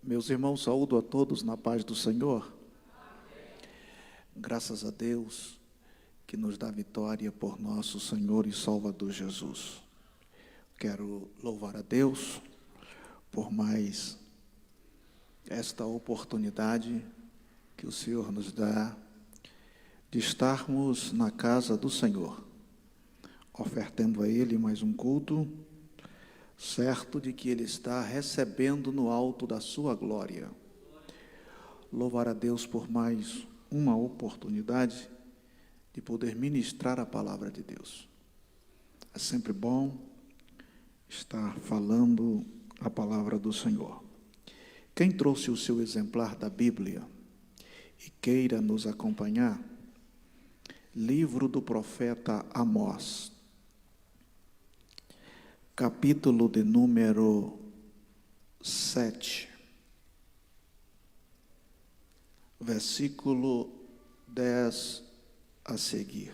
Meus irmãos, saúdo a todos na paz do Senhor. Graças a Deus que nos dá vitória por nosso Senhor e Salvador Jesus. Quero louvar a Deus por mais esta oportunidade que o Senhor nos dá de estarmos na casa do Senhor, ofertando a Ele mais um culto, certo de que Ele está recebendo no alto da sua glória. Louvar a Deus por mais uma oportunidade de poder ministrar a palavra de Deus. É sempre bom estar falando a palavra do Senhor. Quem trouxe o seu exemplar da Bíblia e queira nos acompanhar, livro do profeta Amós, capítulo de número 7, versículo 10 a seguir.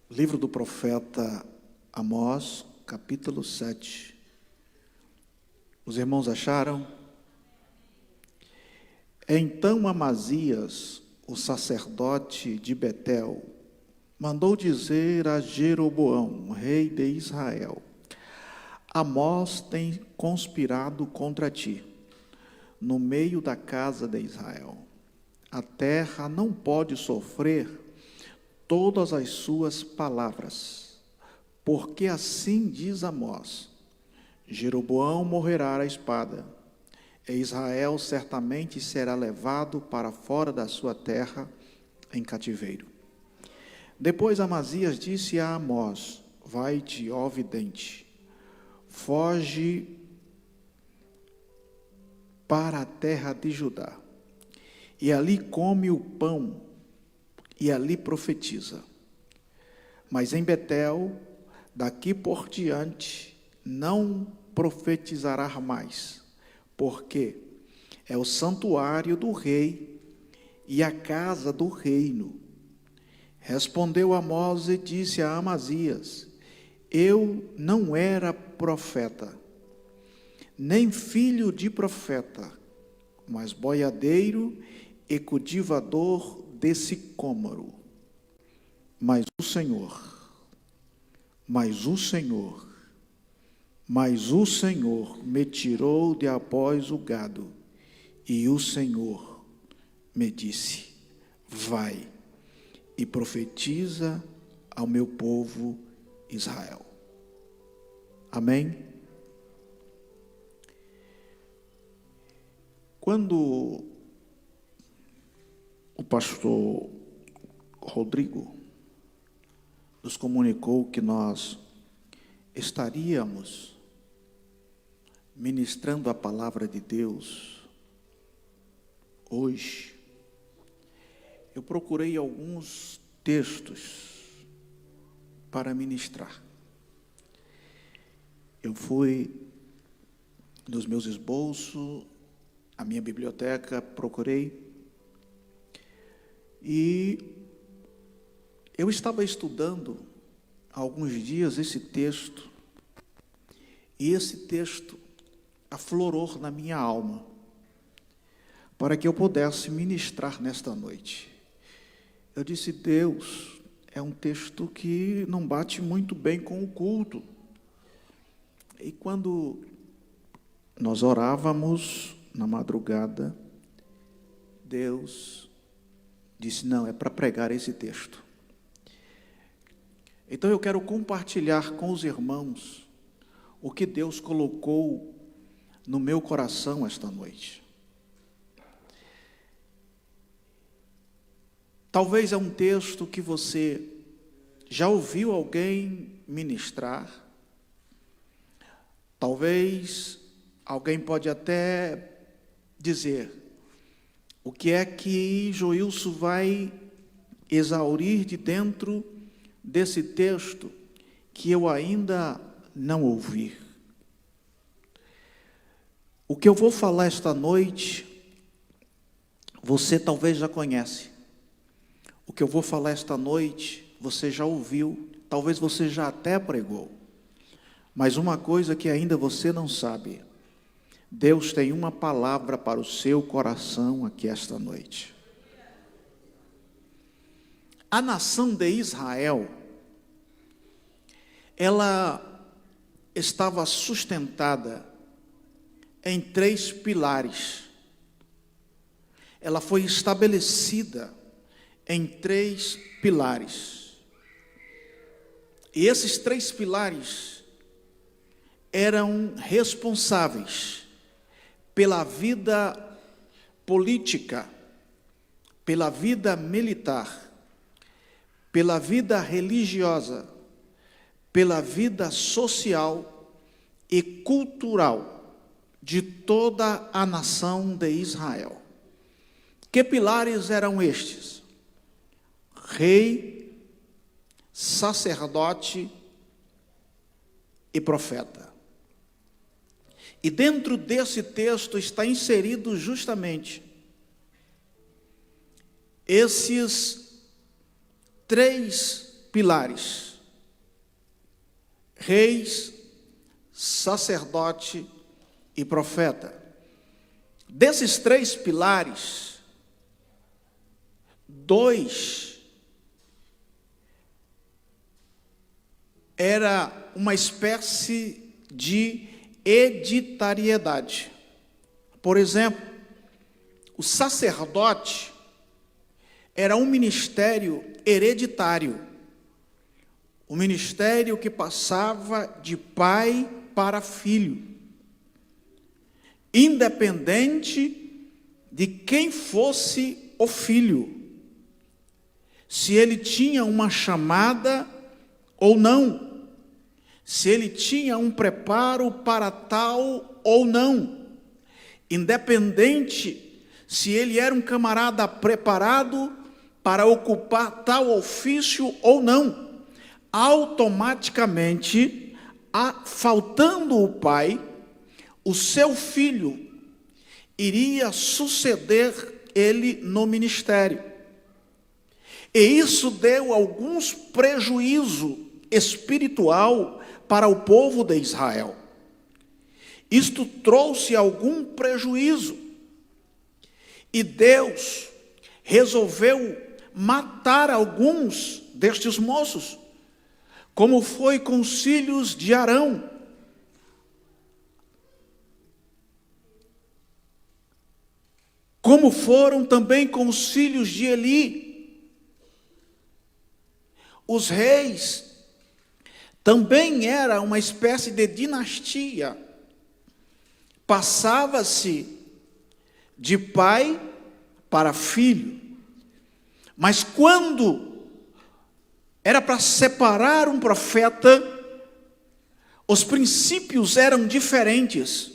Livro do profeta Amós, capítulo 7. Os irmãos acharam? Então Amazias, o sacerdote de Betel, mandou dizer a Jeroboão, rei de Israel: Amós tem conspirado contra ti, no meio da casa de Israel. A terra não pode sofrer todas as suas palavras, porque assim diz Amós: Jeroboão morrerá à espada, e Israel certamente será levado para fora da sua terra em cativeiro. Depois Amazias disse a Amós: Vai-te, ó vidente, foge para a terra de Judá, e ali come o pão, e ali profetiza. Mas em Betel, daqui por diante, não profetizará mais, porque é o santuário do rei e a casa do reino. Respondeu Amós e disse a Amazias: Eu não era profeta, nem filho de profeta, mas boiadeiro e cultivador de sicômoro. Mas o Senhor me tirou de após o gado, e o Senhor me disse: Vai e profetiza ao meu povo Israel. Amém? Quando o pastor Rodrigo nos comunicou que nós estaríamos ministrando a palavra de Deus hoje, eu procurei alguns textos para ministrar. Eu fui nos meus esboços, a minha biblioteca, procurei, e eu estava estudando há alguns dias esse texto, e esse texto aflorou na minha alma, para que eu pudesse ministrar nesta noite. Eu disse: Deus, é um texto que não bate muito bem com o culto. E quando nós orávamos na madrugada, Deus disse: não, é para pregar esse texto. Então eu quero compartilhar com os irmãos o que Deus colocou no meu coração esta noite. Talvez é um texto que você já ouviu alguém ministrar. Talvez alguém pode até dizer: o que é que Joilson vai exaurir de dentro desse texto que eu ainda não ouvi? O que eu vou falar esta noite, você talvez já conhece. O que eu vou falar esta noite, você já ouviu talvez você já até pregou, mas uma coisa que ainda você não sabe: Deus tem uma palavra para o seu coração aqui esta noite. A nação de Israel, ela estava sustentada em 3 pilares. Ela foi estabelecida em 3 pilares. E esses 3 pilares eram responsáveis pela vida política, pela vida militar, pela vida religiosa, pela vida social e cultural de toda a nação de Israel. Que pilares eram estes? Rei, sacerdote e profeta. E dentro desse texto está inserido justamente esses 3 pilares: reis, sacerdote e profeta. Desses 3 pilares, 2 era uma espécie de hereditariedade. Por exemplo, o sacerdote era um ministério hereditário, um ministério que passava de pai para filho, independente de quem fosse o filho, se ele tinha uma chamada ou não, se ele tinha um preparo para tal ou não, independente se ele era um camarada preparado para ocupar tal ofício ou não. Automaticamente, faltando o pai, o seu filho iria suceder ele no ministério. E isso deu alguns prejuízo espiritual para o povo de Israel. Isto trouxe algum prejuízo. E Deus resolveu matar alguns destes moços, como foi com os filhos de Arão. Como foram também com os filhos de Eli. Os reis também era uma espécie de dinastia. Passava-se de pai para filho. Mas quando era para separar um profeta, os princípios eram diferentes.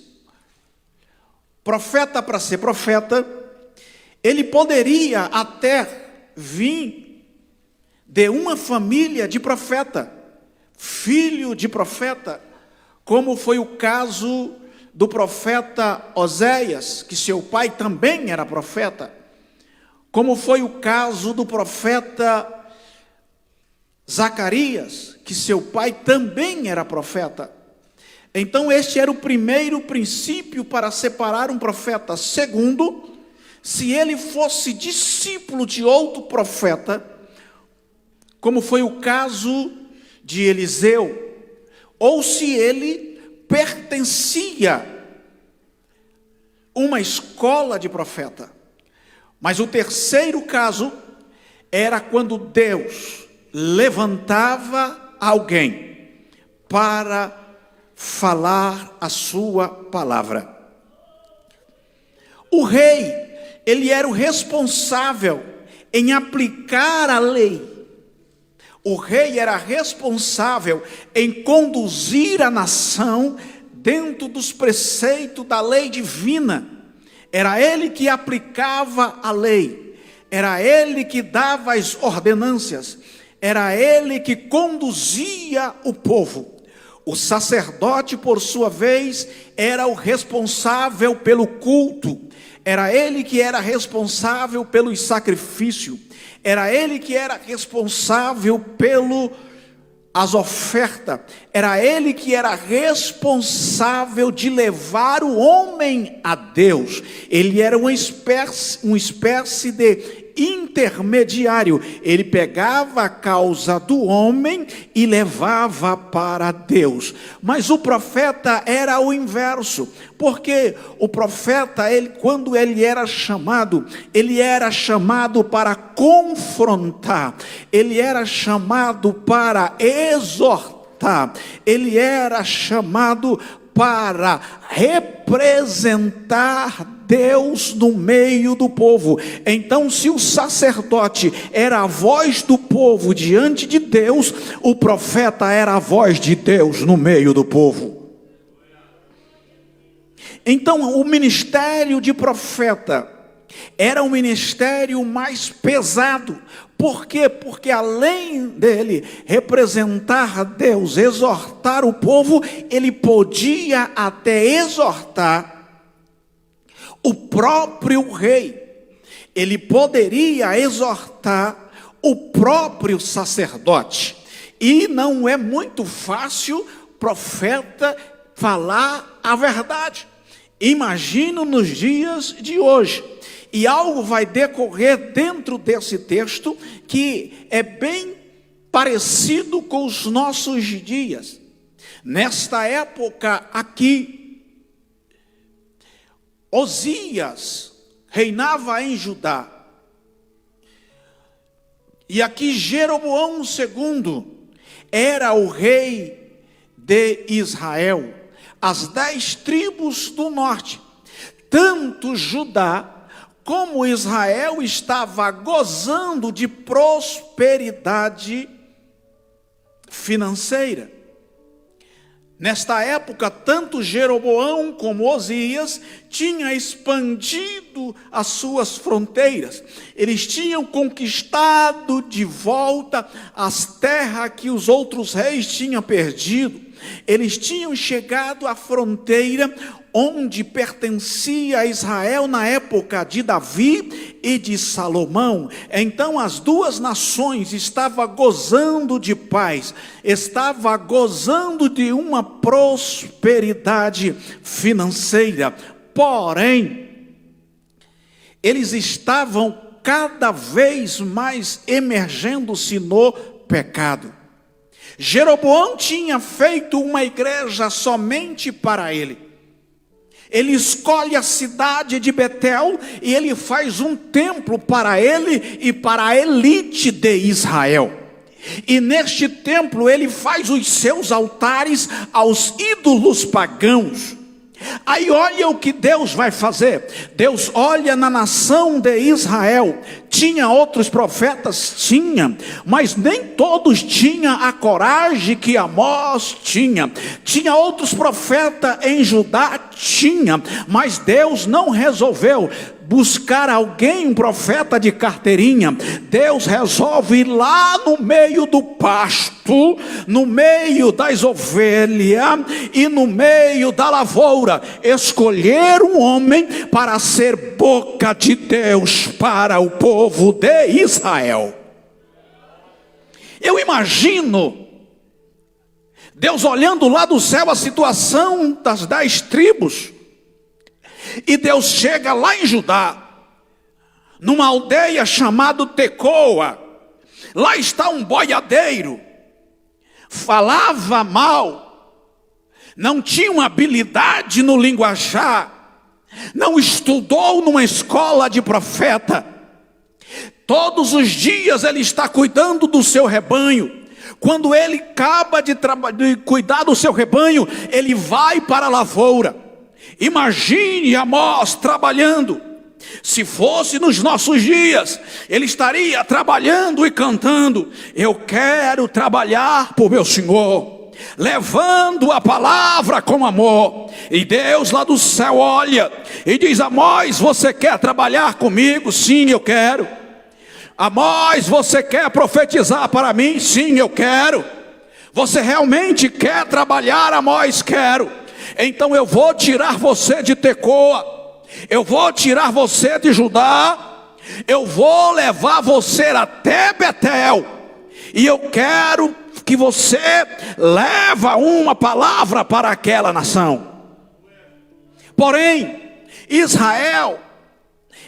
Profeta, para ser profeta, ele poderia até vir de uma família de profeta, filho de profeta, como foi o caso do profeta Oséias, que seu pai também era profeta, como foi o caso do profeta Zacarias, que seu pai também era profeta. Então este era o primeiro princípio para separar um profeta. Segundo, se ele fosse discípulo de outro profeta, como foi o caso de Eliseu, ou se ele pertencia a uma escola de profeta. Mas o terceiro caso era quando Deus levantava alguém para falar a sua palavra. O rei, ele era o responsável em aplicar a lei. O rei era responsável em conduzir a nação dentro dos preceitos da lei divina. Era ele que aplicava a lei, era ele que dava as ordenâncias, era ele que conduzia o povo. O sacerdote, por sua vez, era o responsável pelo culto, era ele que era responsável pelo sacrifício, era ele que era responsável pelo as ofertas, era ele que era responsável de levar o homem a Deus. Ele era uma espécie de intermediário. Ele pegava a causa do homem e levava para Deus. Mas o profeta era o inverso, porque o profeta, quando ele era chamado para confrontar, ele era chamado para exortar, ele era chamado para representar Deus no meio do povo. Então, se o sacerdote era a voz do povo diante de Deus, o profeta era a voz de Deus no meio do povo. Então, o ministério de profeta era o ministério mais pesado. Por quê? Porque além dele representar Deus, exortar o povo, ele podia até exortar o próprio rei. Ele poderia exortar o próprio sacerdote. E não é muito fácil profeta falar a verdade. Imagino nos dias de hoje. E algo vai decorrer dentro desse texto que é bem parecido com os nossos dias. Nesta época aqui, Osias reinava em Judá. E aqui Jeroboão II era o rei de Israel. As 10 tribos do norte, tanto Judá como Israel estava gozando de prosperidade financeira. Nesta época, tanto Jeroboão como Osias tinham expandido as suas fronteiras. Eles tinham conquistado de volta as terras que os outros reis tinham perdido. Eles tinham chegado à fronteira onde pertencia a Israel na época de Davi e de Salomão. Então as duas nações estavam gozando de paz, estavam gozando de uma prosperidade financeira. Porém, eles estavam cada vez mais emergendo-se no pecado. Jeroboão tinha feito uma igreja somente para ele. Ele escolhe a cidade de Betel e ele faz um templo para ele e para a elite de Israel. E neste templo ele faz os seus altares aos ídolos pagãos. Aí olha o que Deus vai fazer. Deus olha na nação de Israel. Tinha outros profetas? Tinha, mas nem todos tinham a coragem que Amós tinha. Tinha outros profetas em Judá? Tinha, mas Deus não resolveu buscar alguém, um profeta de carteirinha. Deus resolve ir lá no meio do pasto, no meio das ovelhas e no meio da lavoura, escolher um homem para ser boca de Deus para o povo de Israel. Eu imagino Deus olhando lá do céu a situação das 10 tribos. E Deus chega lá em Judá, numa aldeia chamada Tecoa. Lá está um boiadeiro, falava mal, não tinha uma habilidade no linguajar, não estudou numa escola de profeta. Todos os dias ele está cuidando do seu rebanho. Quando ele acaba de cuidar do seu rebanho, ele vai para a lavoura. Imagine Amós trabalhando. Se fosse nos nossos dias, ele estaria trabalhando e cantando: eu quero trabalhar por meu Senhor, levando a palavra com amor. E Deus lá do céu olha e diz: Amós, você quer trabalhar comigo? Sim, eu quero. Amós, você quer profetizar para mim? Sim, eu quero. Você realmente quer trabalhar? Amós, quero. Então eu vou tirar você de Tecoa, eu vou tirar você de Judá, eu vou levar você até Betel, e eu quero que você leva uma palavra para aquela nação. Porém, Israel,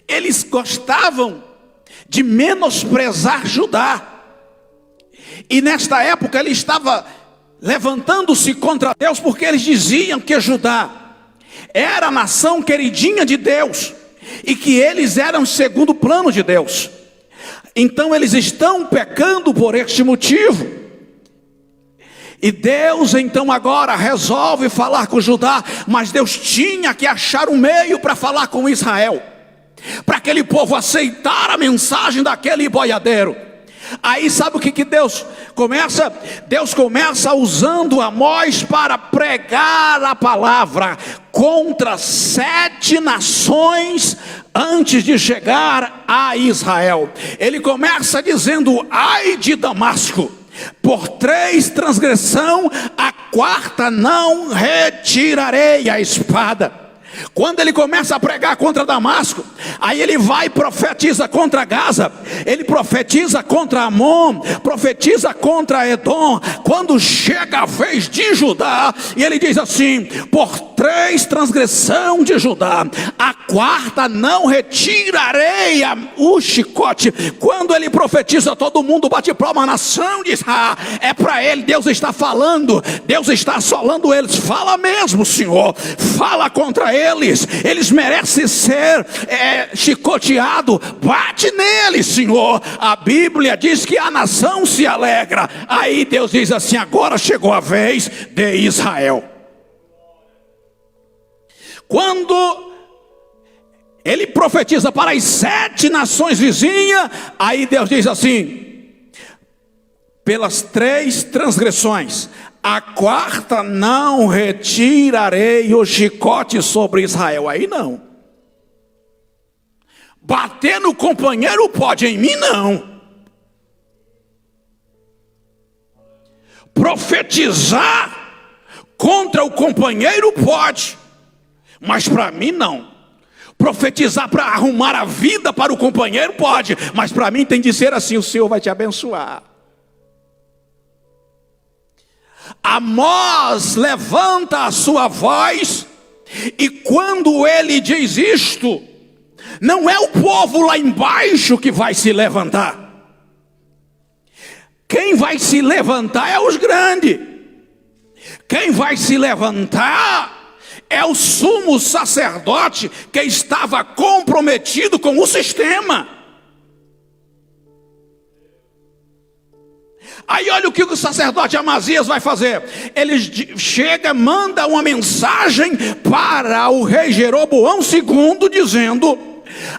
eles gostavam de menosprezar Judá. E nesta época ele estava levantando-se contra Deus, porque eles diziam que Judá era a nação queridinha de Deus, e que eles eram segundo plano de Deus. Então eles estão pecando por este motivo. E Deus então agora resolve falar com Judá, mas Deus tinha que achar um meio para falar com Israel, para aquele povo aceitar a mensagem daquele boiadeiro. Aí sabe o que Deus começa? Deus começa usando Amós para pregar a palavra contra 7 nações antes de chegar a Israel. Ele começa dizendo: ai de Damasco, por 3 transgressão, a 4ª não retirarei a espada. Quando ele começa a pregar contra Damasco, aí ele vai e profetiza contra Gaza, ele profetiza contra Amon, profetiza contra Edom. Quando chega a vez de Judá, e ele diz assim: por 3 transgressão de Judá, a 4ª não retirarei o chicote. Quando ele profetiza, todo mundo bate palma, a nação diz: ah, é para ele, Deus está falando, Deus está assolando eles. Fala mesmo, Senhor, fala contra eles merecem ser chicoteado, bate neles, Senhor. A Bíblia diz que a nação se alegra. Aí Deus diz assim: agora chegou a vez de Israel. Quando ele profetiza para as 7 nações vizinhas, aí Deus diz assim: pelas 3 transgressões, a 4ª não retirarei o chicote sobre Israel. Aí não. Bater no companheiro pode, em mim não. Profetizar contra o companheiro pode, mas para mim não. Profetizar para arrumar a vida para o companheiro pode, mas para mim tem de ser assim: o Senhor vai te abençoar. Amós levanta a sua voz, e quando ele diz isto, não é o povo lá embaixo que vai se levantar. Quem vai se levantar é os grandes. Quem vai se levantar é o sumo sacerdote, que estava comprometido com o sistema. Aí olha o que o sacerdote Amazias vai fazer. Ele chega, manda uma mensagem para o rei Jeroboão II, dizendo: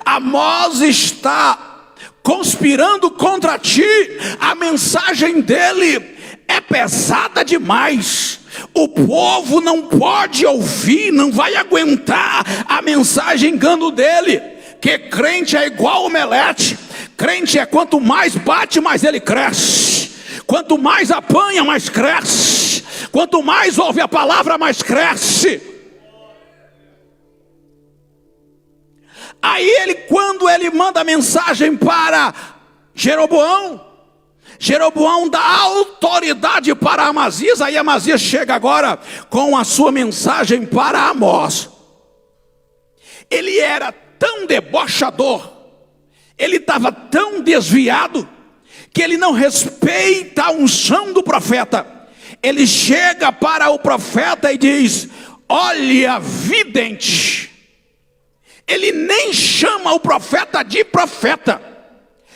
Amós está conspirando contra ti. A mensagem dele é pesada demais. O povo não pode ouvir, não vai aguentar a mensagem engano dele. Que crente é igual omelete. Crente é quanto mais bate, mais ele cresce. Quanto mais apanha, mais cresce. Quanto mais ouve a palavra, mais cresce. Aí quando ele manda a mensagem para Jeroboão, Jeroboão dá autoridade para Amazias. Aí Amazias chega agora com a sua mensagem para Amós. Ele era tão debochador, ele estava tão desviado, que ele não respeita a unção do profeta. Ele chega para o profeta e diz: olha, vidente. Ele nem chama o profeta de profeta.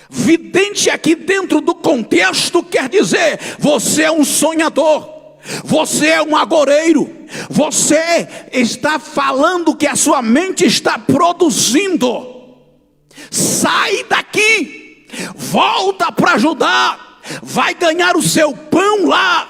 Vidente aqui dentro do contexto quer dizer: você é um sonhador, você é um agoreiro, você está falando que a sua mente está produzindo. Sai daqui. Volta para Judá, vai ganhar o seu pão lá.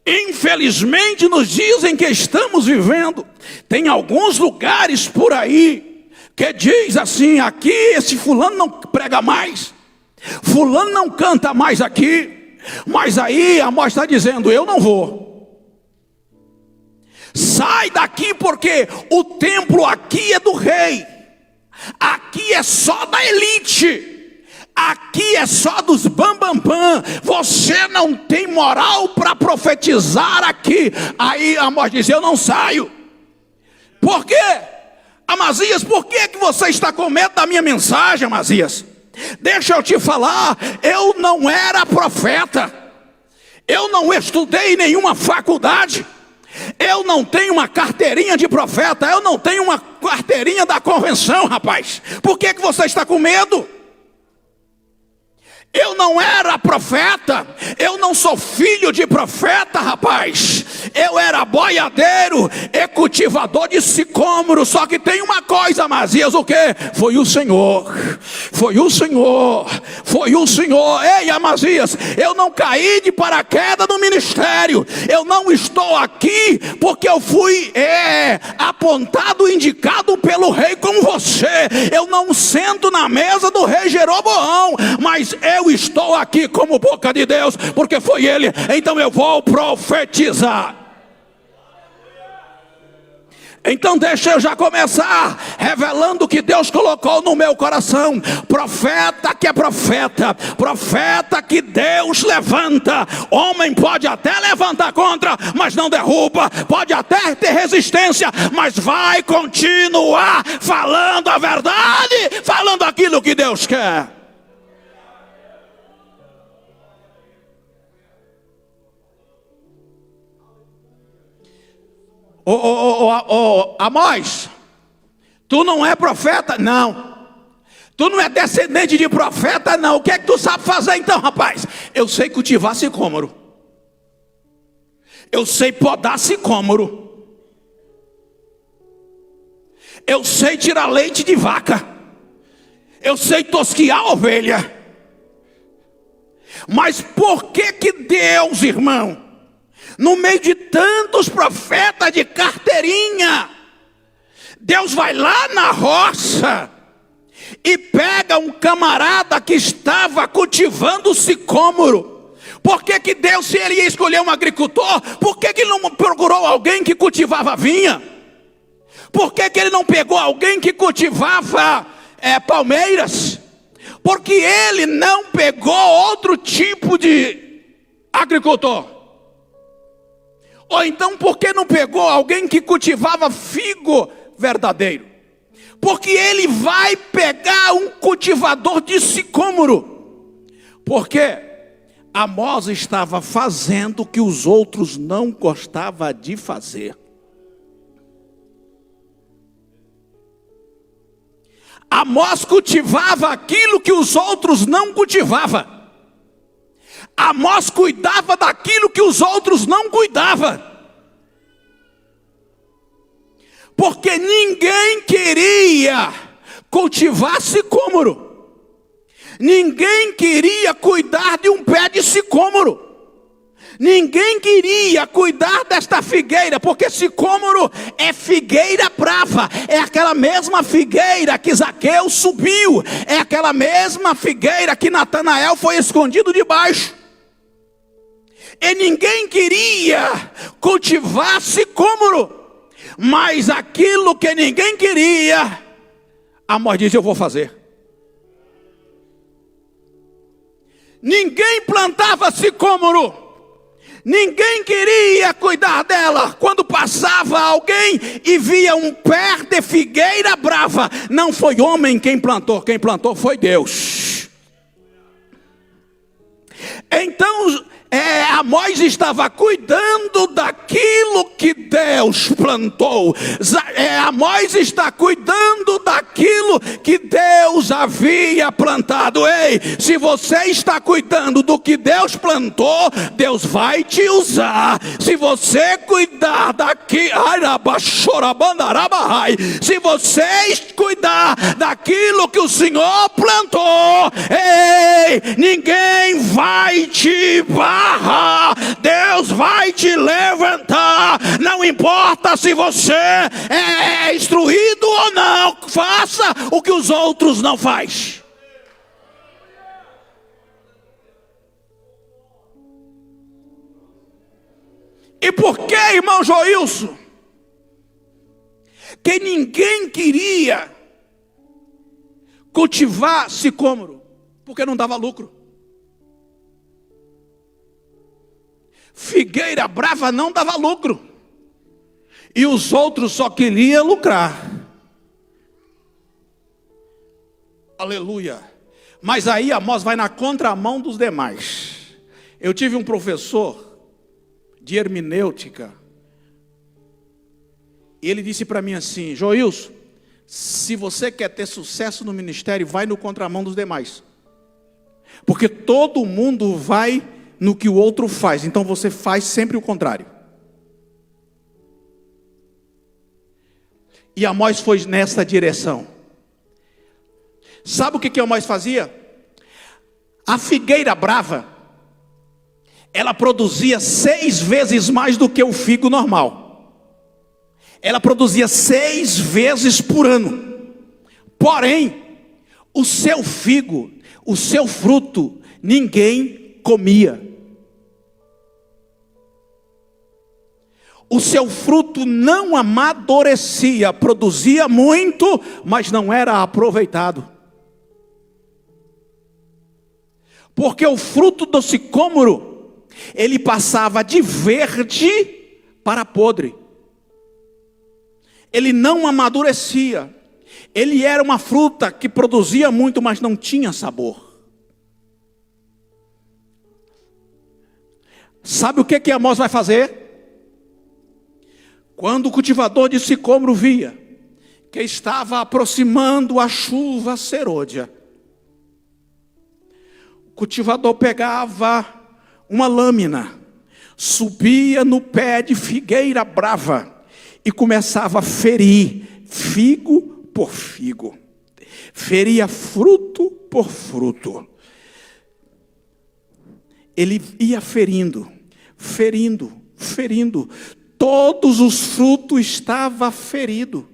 Infelizmente, nos dizem que estamos vivendo, tem alguns lugares por aí que diz assim: aqui esse fulano não prega mais, fulano não canta mais aqui. Mas aí Amós está dizendo: eu não vou. Sai daqui, porque o templo aqui é do rei. Aqui é só da elite. aqui é só dos bambambam, você não tem moral para profetizar aqui. Aí Amós diz: eu não saio. Por quê? Amazias, por que você está com medo da minha mensagem, Amazias? Deixa eu te falar, eu não era profeta, eu não estudei em nenhuma faculdade, eu não tenho uma carteirinha de profeta, eu não tenho uma carteirinha da convenção, rapaz. Por que você está com medo? Eu não era profeta, eu não sou filho de profeta, rapaz. Eu era boiadeiro e cultivador de sicômoro. Só que tem uma coisa, Amazias, o que? Foi o Senhor, foi o Senhor, foi o Senhor. Ei, Amazias, eu não caí de paraquedas no ministério. Eu não estou aqui porque eu fui apontado, indicado pelo rei como você. Eu não sento na mesa do rei Jeroboão, mas eu estou aqui como boca de Deus, porque foi ele. Então eu vou profetizar. Então deixa eu já começar revelando o que Deus colocou no meu coração. Profeta que é profeta, profeta que Deus levanta. Homem pode até levantar contra, mas não derruba. Pode até ter resistência, mas vai continuar falando a verdade, falando aquilo que Deus quer. Amós, tu não é profeta? Não. Tu não é descendente de profeta? Não. O que é que tu sabe fazer então, rapaz? Eu sei cultivar sicômoro, eu sei podar sicômoro, eu sei tirar leite de vaca, eu sei tosquiar ovelha. Mas por que Deus, irmão, no meio de tantos profetas de carteirinha, Deus vai lá na roça e pega um camarada que estava cultivando sicômoro? Por que Deus, se ele ia escolher um agricultor, por que ele não procurou alguém que cultivava vinha? Por que ele não pegou alguém que cultivava palmeiras? Porque ele não pegou outro tipo de agricultor? Ou então, por que não pegou alguém que cultivava figo verdadeiro? Porque ele vai pegar um cultivador de sicômoro. Porque Amós estava fazendo o que os outros não gostavam de fazer. Amós cultivava aquilo que os outros não cultivavam. Amós cuidava daquilo que os outros não cuidavam. Porque ninguém queria cultivar sicômoro. Ninguém queria cuidar de um pé de sicômoro. Ninguém queria cuidar desta figueira, porque sicômoro é figueira brava. É aquela mesma figueira que Zaqueu subiu. É aquela mesma figueira que Natanael foi escondido debaixo. E ninguém queria cultivar sicômoro. Mas aquilo que ninguém queria, Amós diz: eu vou fazer. Ninguém plantava sicômoro, ninguém queria cuidar dela. Quando passava alguém e via um pé de figueira brava, não foi homem quem plantou foi Deus. Então Amós estava cuidando daquilo que Deus plantou. Amós está cuidando daquilo que Deus havia plantado. Ei, se você está cuidando do que Deus plantou, Deus vai te usar. Se você cuidar se você cuidar daquilo que o Senhor plantou, ei, ninguém vai te barrar. Deus vai te levantar. Não importa se você é instruído ou não, faça o que os outros não fazem. E por que, irmão Joilson, que ninguém queria cultivar sicômoro? porque não dava lucro. Figueira brava não dava lucro, e os outros só queriam lucrar. Aleluia. Mas aí Amós vai na contramão dos demais. Eu tive um professor de hermenêutica, e ele disse para mim assim: Joilson, se você quer ter sucesso no ministério, vai no contramão dos demais, porque todo mundo vai no que o outro faz, então você faz sempre o contrário. E Amós foi nessa direção. Sabe o que Amós fazia? A figueira brava, ela produzia 6 vezes mais do que o figo normal. Ela produzia 6 vezes por ano. Porém, o seu figo, o seu fruto, ninguém comia. O seu fruto não amadurecia, produzia muito, mas não era aproveitado. Porque o fruto do sicômoro, ele passava de verde para podre. Ele não amadurecia. Ele era uma fruta que produzia muito, mas não tinha sabor. Sabe o que Amós vai fazer? Quando o cultivador de sicômoro via que estava aproximando a chuva serôdia, o cultivador pegava uma lâmina, subia no pé de figueira brava e começava a ferir figo por figo, feria fruto por fruto. Ele ia ferindo. Todos os frutos estavam feridos.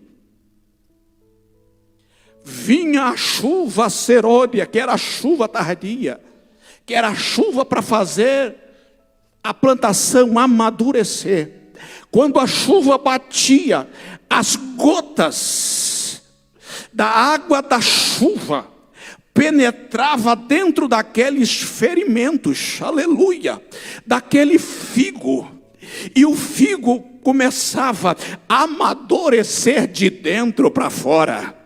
Vinha a chuva serôdia, que era a chuva tardia, que era a chuva para fazer a plantação amadurecer. Quando a chuva batia, as gotas da água da chuva penetrava dentro daqueles ferimentos, aleluia, daquele figo. E o figo começava a amadurecer de dentro para fora.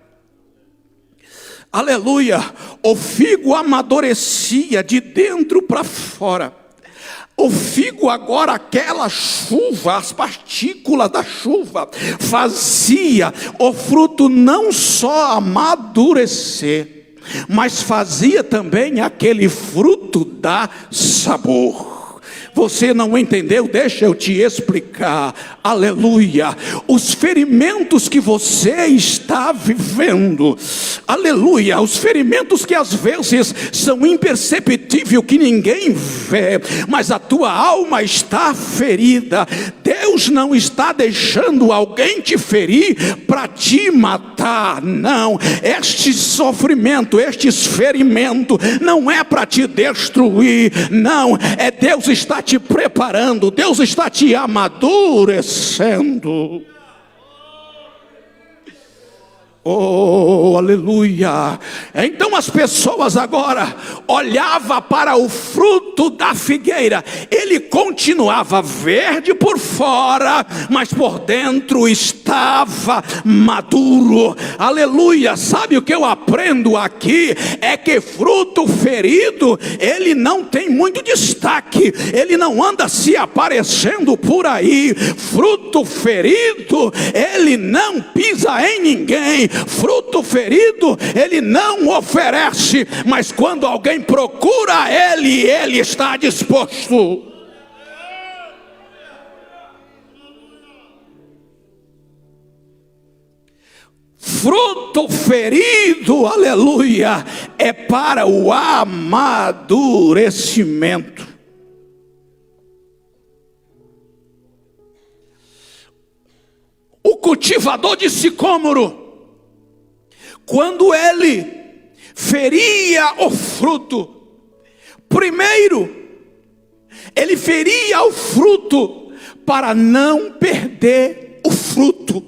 Aleluia. O figo amadurecia de dentro para fora. O figo agora, aquela chuva, as partículas da chuva, fazia o fruto não só amadurecer, mas fazia também aquele fruto dar sabor. Você não entendeu? Deixa eu te explicar. Aleluia. Os ferimentos que você está vivendo, aleluia, os ferimentos que às vezes são imperceptíveis, que ninguém vê, mas a tua alma está ferida. Deus não está deixando alguém te ferir para te matar, não. Este sofrimento, estes ferimentos não é para te destruir, não. É Deus está te preparando, Deus está te amadurecendo. Oh, aleluia. Então as pessoas agora olhavam para o fruto da figueira. Ele continuava verde por fora, mas por dentro estava maduro. Aleluia. Sabe o que eu aprendo aqui? É que fruto ferido, ele não tem muito destaque, ele não anda se aparecendo por aí. Fruto ferido, ele não pisa em ninguém. Fruto ferido, ele não oferece, mas quando alguém procura ele, ele está disposto. Fruto ferido, aleluia, é para o amadurecimento. O cultivador de sicômoro, quando ele feria o fruto, primeiro, ele feria o fruto para não perder o fruto.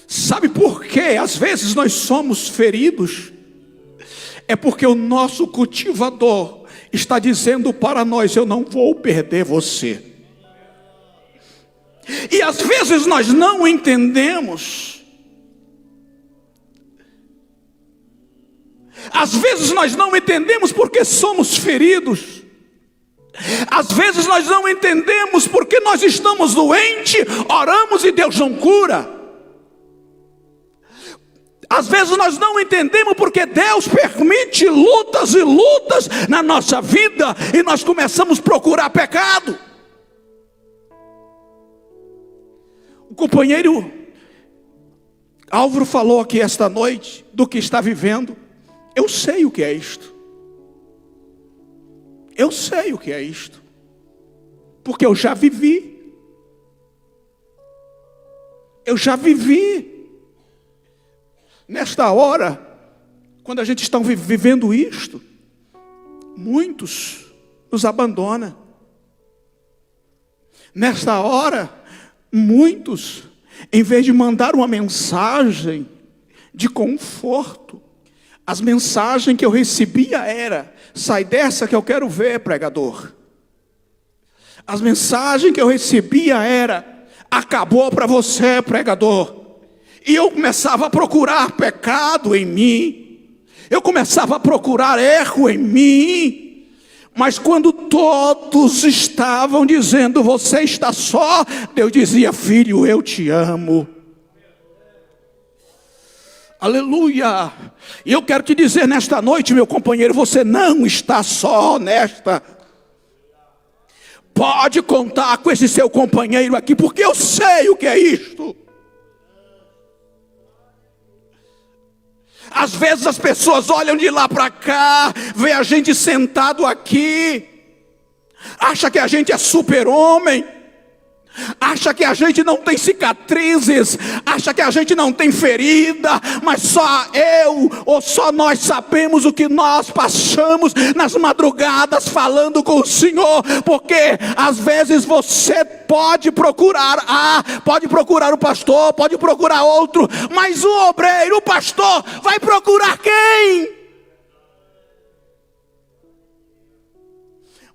Sabe por quê? Às vezes nós somos feridos é porque o nosso cultivador está dizendo para nós: eu não vou perder você. E às vezes nós não entendemos. Às vezes nós não entendemos porque somos feridos. Às vezes nós não entendemos porque nós estamos doentes, oramos e Deus não cura. Às vezes nós não entendemos porque Deus permite lutas e lutas na nossa vida e nós começamos a procurar pecado. O companheiro Álvaro falou aqui esta noite do que está vivendo. Eu sei o que é isto. Eu sei o que é isto. Porque eu já vivi. Eu já vivi. Nesta hora, quando a gente está vivendo isto, muitos nos abandonam. Nesta hora, muitos, em vez de mandar uma mensagem de conforto, as mensagens que eu recebia era: sai dessa que eu quero ver, pregador. As mensagens que eu recebia era: acabou para você, pregador. E eu começava a procurar pecado em mim. Eu começava a procurar erro em mim. Mas quando todos estavam dizendo: você está só, Deus dizia: filho, eu te amo. Aleluia. E eu quero te dizer nesta noite, meu companheiro, você não está só nesta. Pode contar com esse seu companheiro aqui, porque eu sei o que é isto. Às vezes as pessoas olham de lá para cá, vê a gente sentado aqui, acha que a gente é super-homem, acha que a gente não tem cicatrizes, acha que a gente não tem ferida, mas só eu ou só nós sabemos o que nós passamos nas madrugadas falando com o Senhor, porque às vezes você pode procurar pode procurar o pastor, pode procurar outro, mas o obreiro, o pastor, vai procurar quem?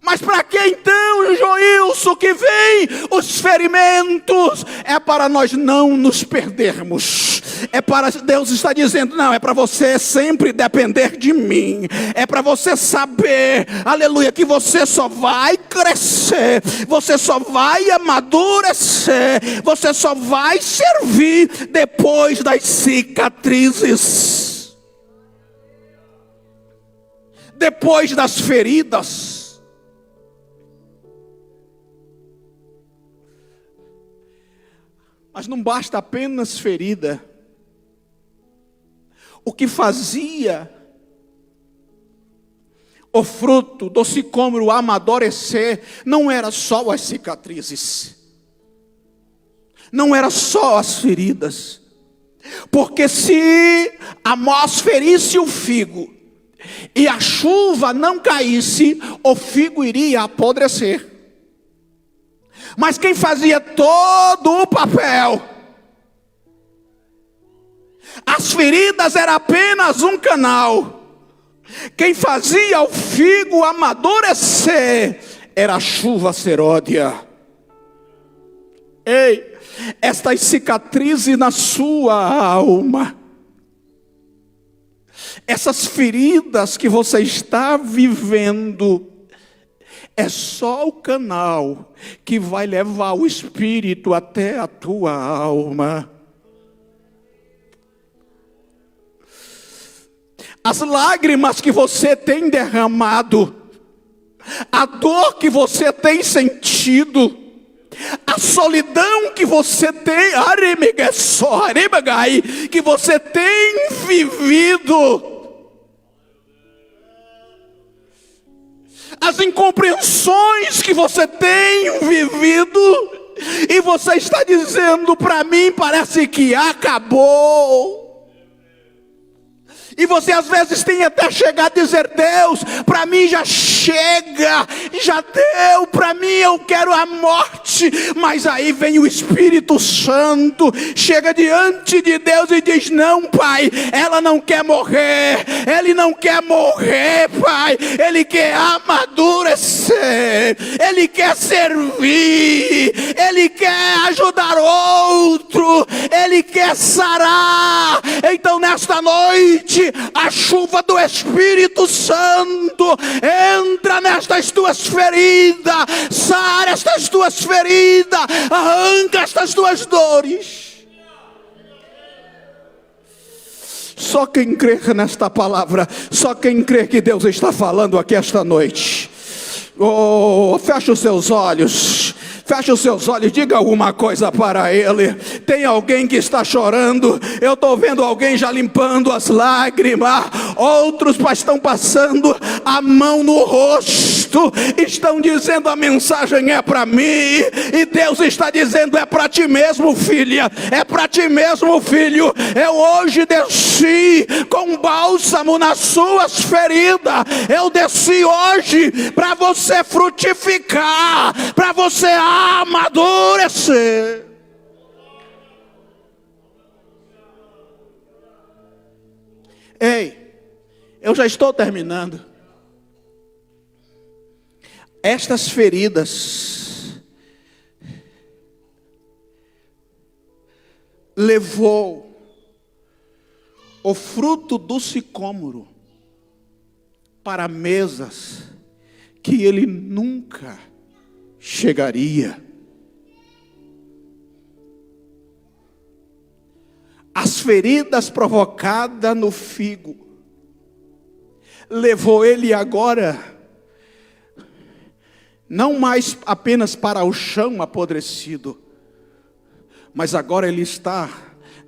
Mas para que então, Joilson, que vem os ferimentos? É para nós não nos perdermos. É para, Deus está dizendo, não, é para você sempre depender de mim. É para você saber, aleluia, que você só vai crescer, você só vai amadurecer, você só vai servir depois das cicatrizes, depois das feridas. Mas não basta apenas ferida. O que fazia o fruto do sicômoro amadurecer não era só as cicatrizes, não era só as feridas, porque se Amós ferisse o figo e a chuva não caísse, o figo iria apodrecer. Mas quem fazia todo o papel, as feridas era apenas um canal. Quem fazia o figo amadurecer era a chuva seródia. Ei, estas cicatrizes na sua alma, essas feridas que você está vivendo, é só o canal que vai levar o Espírito até a tua alma. As lágrimas que você tem derramado, a dor que você tem sentido, a solidão que você tem, que você tem vivido, as incompreensões que você tem vivido, e você está dizendo para mim, parece que acabou. E você às vezes tem até chegado a dizer: Deus, para mim já chega, já deu, para mim eu quero a morte. Mas aí vem o Espírito Santo, chega diante de Deus e diz: não, Pai, ela não quer morrer, ele não quer morrer, Pai, ele quer amadurecer, ele quer servir, ele quer ajudar outro, ele quer sarar. Então nesta noite, a chuva do Espírito Santo entra nestas tuas feridas, sara estas tuas feridas, arranca estas tuas dores. Só quem crê nesta palavra, só quem crê que Deus está falando aqui esta noite. Oh, fecha os seus olhos. Feche os seus olhos, diga alguma coisa para Ele. Tem alguém que está chorando, eu estou vendo alguém já limpando as lágrimas. Outros estão passando a mão no rosto, estão dizendo: a mensagem é para mim. E Deus está dizendo: é para ti mesmo, filha, é para ti mesmo, filho. Eu hoje desci com bálsamo nas suas feridas. Eu desci hoje para você frutificar, para você amadurecer. Ei, eu já estou terminando. Estas feridas levou o fruto do sicômoro para mesas que ele nunca chegaria. As feridas provocadas no figo levou ele agora não mais apenas para o chão apodrecido, mas agora ele está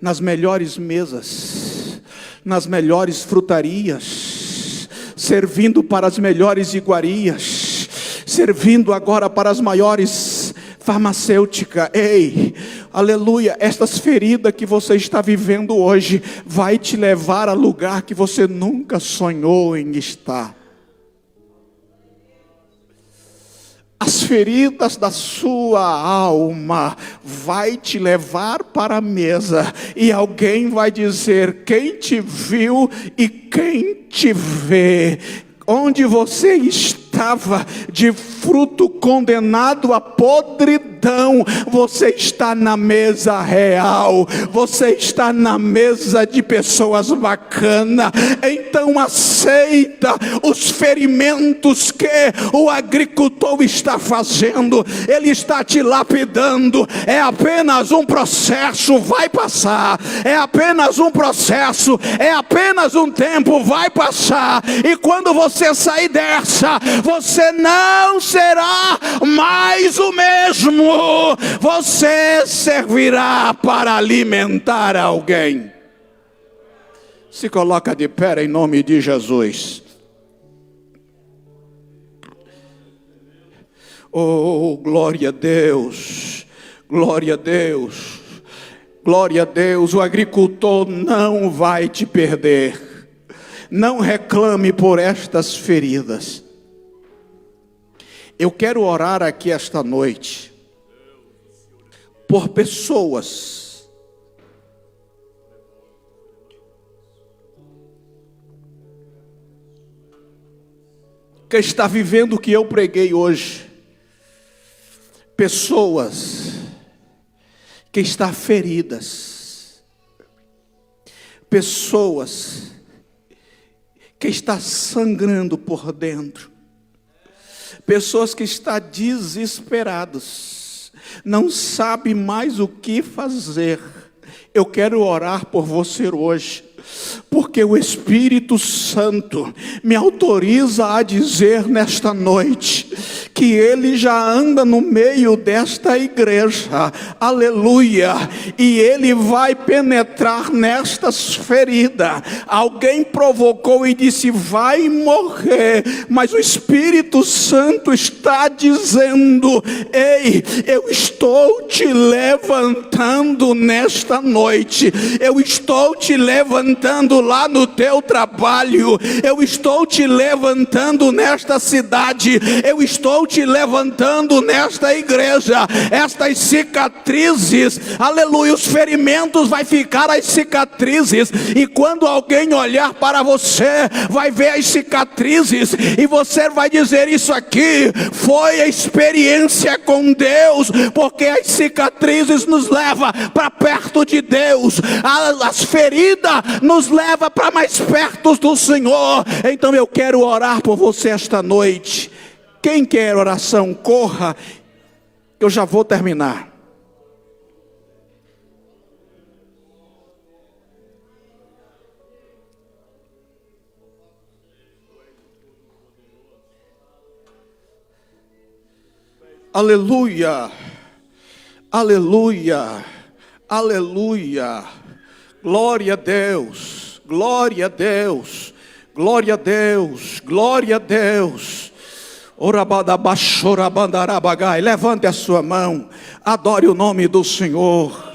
nas melhores mesas, nas melhores frutarias, servindo para as melhores iguarias, servindo agora para as maiores farmacêuticas. Ei, aleluia, estas feridas que você está vivendo hoje vai te levar a lugar que você nunca sonhou em estar. As feridas da sua alma vai te levar para a mesa, e alguém vai dizer: quem te viu e quem te vê? Onde você estava de fruto condenado à podridão, você está na mesa real, você está na mesa de pessoas bacanas. Então aceita os ferimentos que o agricultor está fazendo, ele está te lapidando. É apenas um processo, vai passar. É apenas um processo, é apenas um tempo, vai passar. E quando você sair dessa, você não será mais o mesmo. Você servirá para alimentar alguém. Se coloca de pé em nome de Jesus. Oh, glória a Deus, glória a Deus, glória a Deus. O agricultor não vai te perder. Não reclame por estas feridas. Eu quero orar aqui esta noite por pessoas que está vivendo o que eu preguei hoje. Pessoas que estão feridas. Pessoas que estão sangrando por dentro. Pessoas que estão desesperadas, não sabem mais o que fazer. Eu quero orar por você hoje, porque o Espírito Santo me autoriza a dizer nesta noite que Ele já anda no meio desta igreja, aleluia, e Ele vai penetrar nestas feridas. Alguém provocou e disse: vai morrer, mas o Espírito Santo está dizendo: ei, eu estou te levantando nesta noite, eu estou te levantando levantando lá no teu trabalho, eu estou te levantando nesta cidade, eu estou te levantando nesta igreja. Estas cicatrizes, aleluia, os ferimentos vai ficar as cicatrizes, e quando alguém olhar para você, vai ver as cicatrizes, e você vai dizer: isso aqui foi a experiência com Deus, porque as cicatrizes nos levam para perto de Deus, as feridas nos levam para mais perto do Senhor. Então eu quero orar por você esta noite. Quem quer oração, corra, eu já vou terminar. Aleluia, aleluia, aleluia, glória a Deus, glória a Deus, glória a Deus, glória a Deus. Levante a sua mão, adore o nome do Senhor.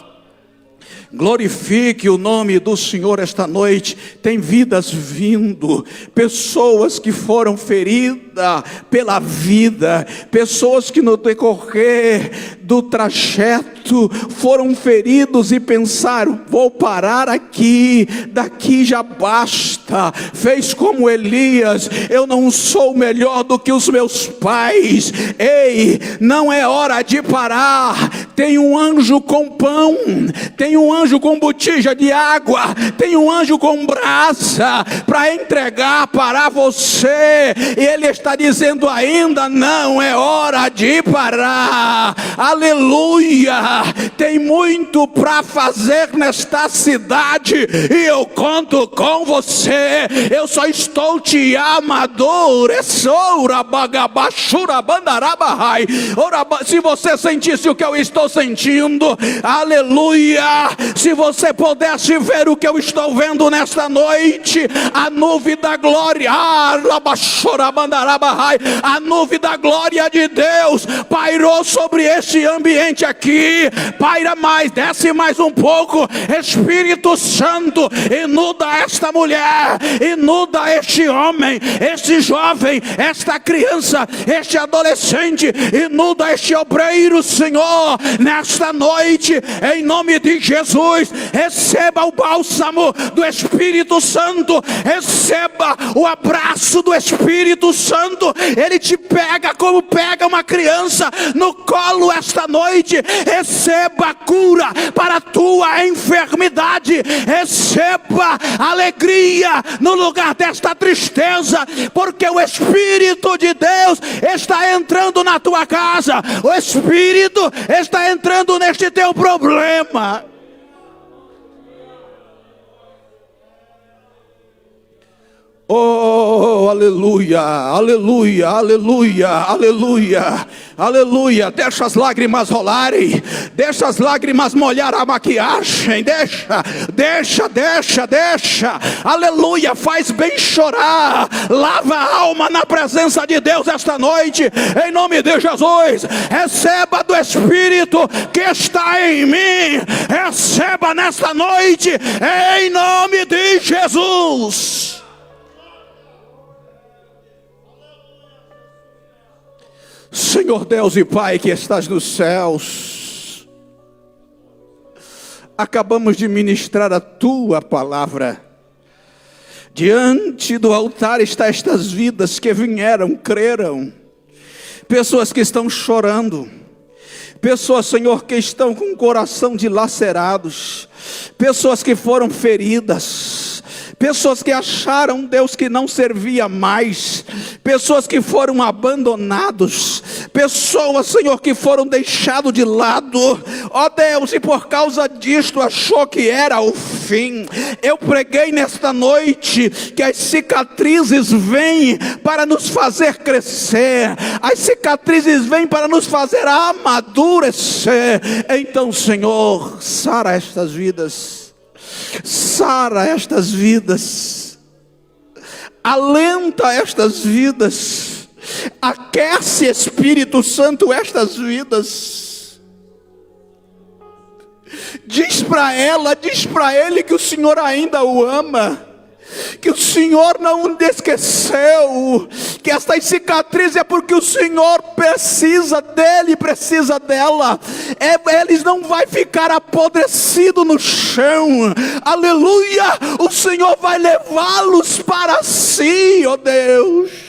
Glorifique o nome do Senhor esta noite. Tem vidas vindo, pessoas que foram feridas pela vida, pessoas que no decorrer do trajeto foram feridos e pensaram: vou parar aqui, daqui já basta. Fez como Elias: eu não sou melhor do que os meus pais. Ei, não é hora de parar. Tem um anjo com pão, tem um anjo com botija de água, tem um anjo com brasa para entregar para você, e ele está dizendo: ainda não é hora de parar. Aleluia, tem muito para fazer nesta cidade, e eu conto com você. Eu só estou te amadurecendo. Se você sentisse o que eu estou sentindo, aleluia, se você pudesse ver o que eu estou vendo nesta noite, a nuvem da glória, a nuvem da glória de Deus pairou sobre este ambiente aqui. Paira mais, desce mais um pouco. Espírito Santo, inunda esta mulher, inunda este homem, este jovem, esta criança, este adolescente, inunda este obreiro, Senhor, nesta noite, em nome de Jesus. Receba o bálsamo do Espírito Santo, receba o abraço do Espírito Santo. Ele te pega como pega uma criança no colo esta noite. Receba a cura para a tua enfermidade, receba alegria no lugar desta tristeza, porque o Espírito de Deus está entrando na tua casa, o Espírito está entrando neste teu problema. Oh, aleluia, aleluia, aleluia, aleluia, aleluia. Deixa as lágrimas rolarem, deixa as lágrimas molhar a maquiagem, deixa, aleluia. Faz bem chorar, lava a alma na presença de Deus esta noite, em nome de Jesus. Receba do Espírito que está em mim, receba nesta noite, em nome de Jesus. Senhor Deus e Pai que estás nos céus, acabamos de ministrar a Tua palavra. Diante do altar estão estas vidas que vieram, creram. Pessoas que estão chorando. Pessoas, Senhor, que estão com o coração dilacerados. Pessoas que foram feridas. Pessoas que acharam, Deus, que não servia mais. Pessoas que foram abandonados. Pessoas, Senhor, que foram deixados de lado. Ó Deus, e por causa disto achou que era o fim. Eu preguei nesta noite que as cicatrizes vêm para nos fazer crescer. As cicatrizes vêm para nos fazer amadurecer. Então, Senhor, sara estas vidas. Sara estas vidas, alenta estas vidas, aquece, Espírito Santo, estas vidas. Diz para ela, diz para ele que o Senhor ainda o ama, que o Senhor não o esqueceu, que estas cicatrizes é porque o Senhor precisa dele, precisa dela. Eles não vai ficar apodrecido no chão, aleluia, o Senhor vai levá-los para si, ó Deus.